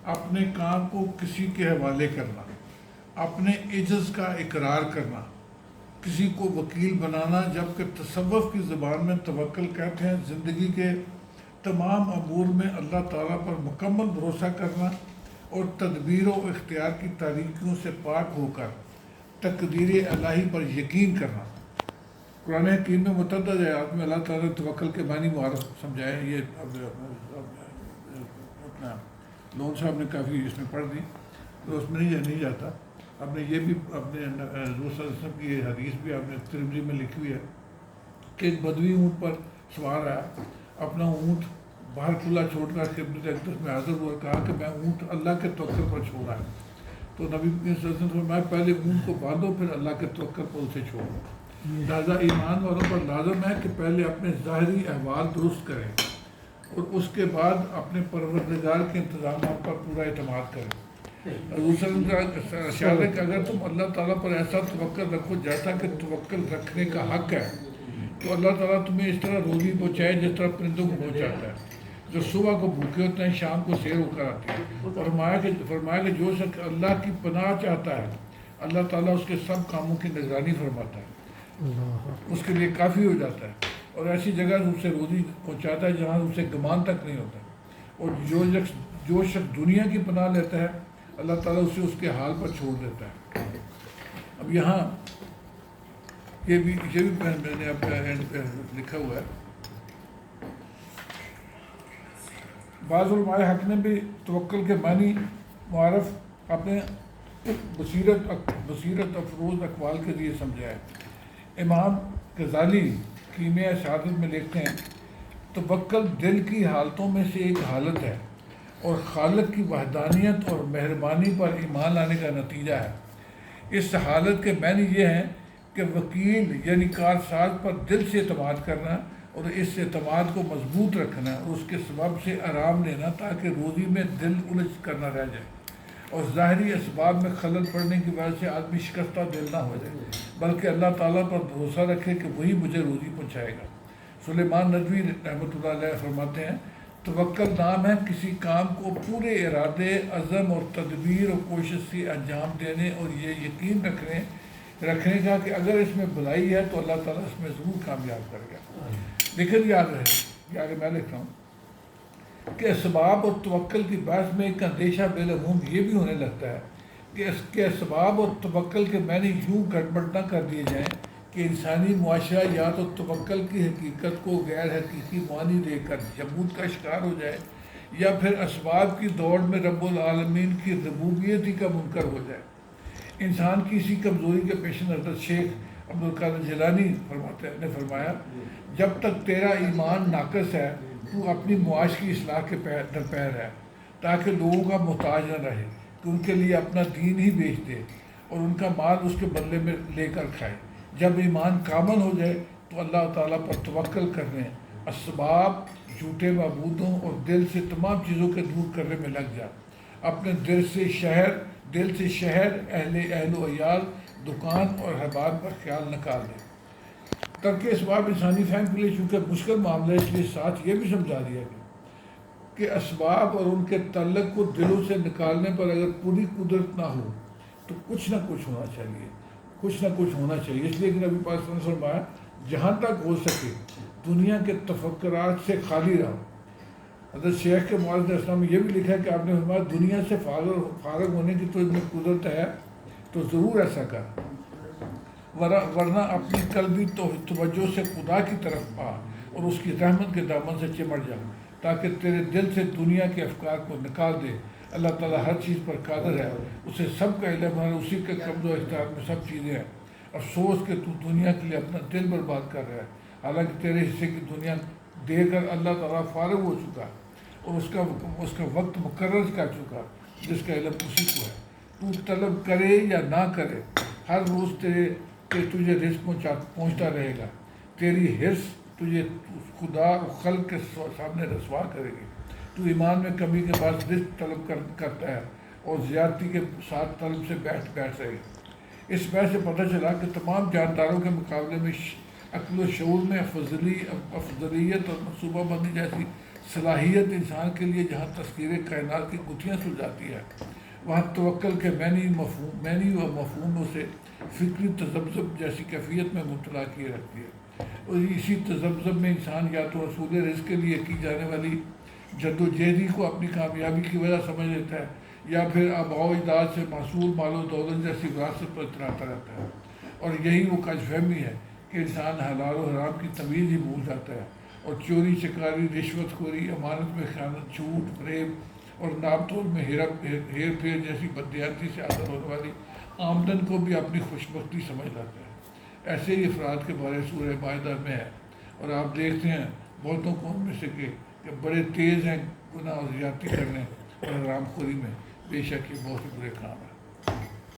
اپنے کام کو کسی کے حوالے کرنا، اپنے عجز کا اقرار کرنا، کسی کو وکیل بنانا، جبکہ تصوف کی زبان میں توکل کہتے ہیں زندگی کے تمام امور میں اللہ تعالیٰ پر مکمل بھروسہ کرنا اور تدبیر و اختیار کی تاریکیوں سے پاک ہو کر تقدیر الہی پر یقین کرنا۔ قرآن حکیم میں متعدد آیات میں اللہ تعالیٰ نے توکل کے معنی معرف سمجھائے۔ یہ اپنا لون صاحب نے کافی اس میں پڑھ دی تو اس میں نہیں جاتا۔ آپ نے یہ بھی اپنے حضور صلی اللہ علیہ وسلم کی یہ حدیث بھی آپ نے ترمذی میں لکھی ہوئی ہے کہ ایک بدوی اونٹ پر سوار آیا، اپنا اونٹ باہر کھلا چھوڑ کر خدمت اقدس میں حاضر ہوا اور کہا کہ میں اونٹ اللہ کے توکل پر چھوڑا ہے۔ تو نبی صلی اللہ علیہ وسلم نے فرمایا پہلے اونٹ کو باندھو پھر اللہ کے توکل پر اسے چھوڑو۔ لہٰذا ایمان والوں پر لازم ہے کہ پہلے اپنے ظاہری احوال درست کریں اور اس کے بعد اپنے پروردگار کے انتظامات پر پورا اعتماد کریں۔ حضور صلی اللہ علیہ وسلم کا ارشاد ہے کہ اگر تم اللہ تعالیٰ پر ایسا توکل رکھو جیسا کہ توکل رکھنے کا حق ہے، تو اللہ تعالیٰ تمہیں اس طرح روزی پہنچائے جس طرح پرندوں کو پہنچاتا ہے جو صبح کو بھوکے ہوتے ہیں شام کو سیر ہو کر آتے ہیں۔ فرمایا کہ جو شخص اللہ کی پناہ چاہتا ہے اللہ تعالیٰ اس کے سب کاموں کی نگرانی فرماتا ہے، اس کے لیے کافی ہو جاتا ہے اور ایسی جگہ اسے روزی پہنچاتا ہے جہاں اسے گمان تک نہیں ہوتا۔ اور جو شخص دنیا کی پناہ لیتا ہے اللہ تعالیٰ اسے اس کے حال پر چھوڑ دیتا ہے۔ اب یہاں یہ بھی میں نے آپ کا لکھا ہوا ہے۔ بعض علماء حق نے بھی توکل کے معنی معرف اپنے بصیرت افروز اقوال کے لیے سمجھا ہے۔ امام غزالی کیمیہ شہادت میں لکھتے ہیں توکل دل کی حالتوں میں سے ایک حالت ہے اور خالق کی وحدانیت اور مہربانی پر ایمان لانے کا نتیجہ ہے۔ اس حالت کے معنی یہ ہیں کہ وکیل یعنی کارساز پر دل سے اعتماد کرنا اور اس اعتماد کو مضبوط رکھنا اور اس کے سبب سے آرام لینا تاکہ روزی میں دل الجھ کر نہ رہ جائے اور ظاہری اسباب میں خلل پڑنے کی وجہ سے آدمی شکستہ دل نہ ہو جائے، بلکہ اللہ تعالیٰ پر بھروسہ رکھے کہ وہی مجھے روزی پہنچائے گا۔ سلیمان ندوی رحمۃ اللہ علیہ فرماتے ہیں توکل نام ہے کسی کام کو پورے ارادے، عزم اور تدبیر اور کوشش سے انجام دینے اور یہ یقین رکھنے کا کہ اگر اس میں بھلائی ہے تو اللہ تعالیٰ اس میں ضرور کامیاب کرے گا۔ لیکن یاد رہے، یہ آگے میں لکھ رہا ہوں کہ اسباب اور توکل کی بحث میں ایک اندیشہ بالعموم یہ بھی ہونے لگتا ہے کہ اس کے اسباب اور توکل کے معنی یوں گڑبڑ نہ کر دیے جائیں کہ انسانی معاشرہ یا تو توکل کی حقیقت کو غیر حقیقی معنی دے کر جمود کا شکار ہو جائے یا پھر اسباب کی دوڑ میں رب العالمین کی ربوبیت ہی کا منکر ہو جائے۔ انسان کی اسی کمزوری کے پیش نظر شیخ عبدالقادر جیلانی نے فرمایا جب تک تیرا ایمان ناقص ہے تو اپنی معاش کی اصلاح کے درپیر ہے تاکہ لوگوں کا محتاج نہ رہے کہ ان کے لیے اپنا دین ہی بیچ دے اور ان کا مال اس کے بدلے میں لے کر کھائے۔ جب ایمان کامل ہو جائے تو اللہ تعالیٰ پر توکل کرنے، اسباب، جھوٹے معبودوں اور دل سے تمام چیزوں کے دور کرنے میں لگ جا۔ اپنے دل سے شہر، اہل و عیال، دکان اور احباب پر خیال نکال دے۔ ترک اسباب انسانی فہم کے لیے چونکہ مشکل معاملہ ہے، اس لیے ساتھ یہ بھی سمجھا دیا گیا کہ اسباب اور ان کے تعلق کو دلوں سے نکالنے پر اگر پوری قدرت نہ ہو تو کچھ نہ کچھ ہونا چاہیے۔ اس لیے کہ نبی پاک صلی اللہ علیہ وسلم نے فرمایا جہاں تک ہو سکے دنیا کے تفکرات سے خالی رہو۔ حضرت شیخ کے معاذ اسلام میں یہ بھی لکھا ہے کہ آپ نے فرمایا دنیا سے فارغ ہونے کی تو میں قدرت ہے تو ضرور ایسا کر، ورنہ اپنی قلبی توجہ سے خدا کی طرف آ اور اس کی رحمت کے دامن سے چمٹ جا تاکہ تیرے دل سے دنیا کے افکار کو نکال دے۔ اللہ تعالیٰ ہر چیز پر قادر ہے، اسے سب کا علم ہے، اسی کے قبض و اختیار میں سب چیزیں ہیں۔ افسوس کہ تو دنیا کے لیے اپنا دل برباد کر رہا ہے، حالانکہ تیرے حصے کی دنیا دے کر اللہ تعالیٰ فارغ ہو چکا اور اس کا وقت مقرر کر چکا جس کا علم اسی کو ہے۔ تو طلب کرے یا نہ کرے ہر روز تجھے رزق پہنچتا رہے گا۔ تیری حرص تجھے خدا و خلق کے سامنے رسوا کرے گی۔ تو ایمان میں کمی کے بعد رزق طلب کرتا ہے اور زیادتی کے ساتھ طلب سے بیٹھ رہے گا۔ اس بحث سے پتہ چلا کہ تمام جانداروں کے مقابلے میں عقل و شعور میں افضلیت اور منصوبہ بندی جیسی صلاحیت انسان کے لیے جہاں تذکیر کائنات کی گتھیاں سلجھاتی ہے، وہاں توکل کے معنی و مفہوموں سے فکری تذبذب جیسی کیفیت میں مبتلا کیے رکھتی ہے، اور اسی تذبذب میں انسان یا تو حصول رزق کے لیے کی جانے والی جد و جہدی کو اپنی کامیابی کی وجہ سمجھ لیتا ہے، یا پھر آباء و اجداد سے محصول مال و دولت جیسی وراثت پر اتراتا رہتا ہے۔ اور یہی وہ کج فہمی ہے کہ انسان حلال و حرام کی تمیز ہی بھول جاتا ہے، اور چوری چکاری، رشوت خوری، امانت میں خیانت، جھوٹ، فریب اور ناپ تول میں ہیر پھیر جیسی بددیانتی سے حاصل ہونے والی آمدن کو بھی اپنی خوشبختی سمجھ لاتا ہے۔ ایسے ہی افراد کے بارے سورہ مائدہ میں ہے، اور آپ دیکھتے ہیں بہتوں کو ان میں سے کہ بڑے تیز ہیں گناہ اور زیادتی کرنے اور حرام خوری میں، بے شک یہ بہت برے کام ہیں۔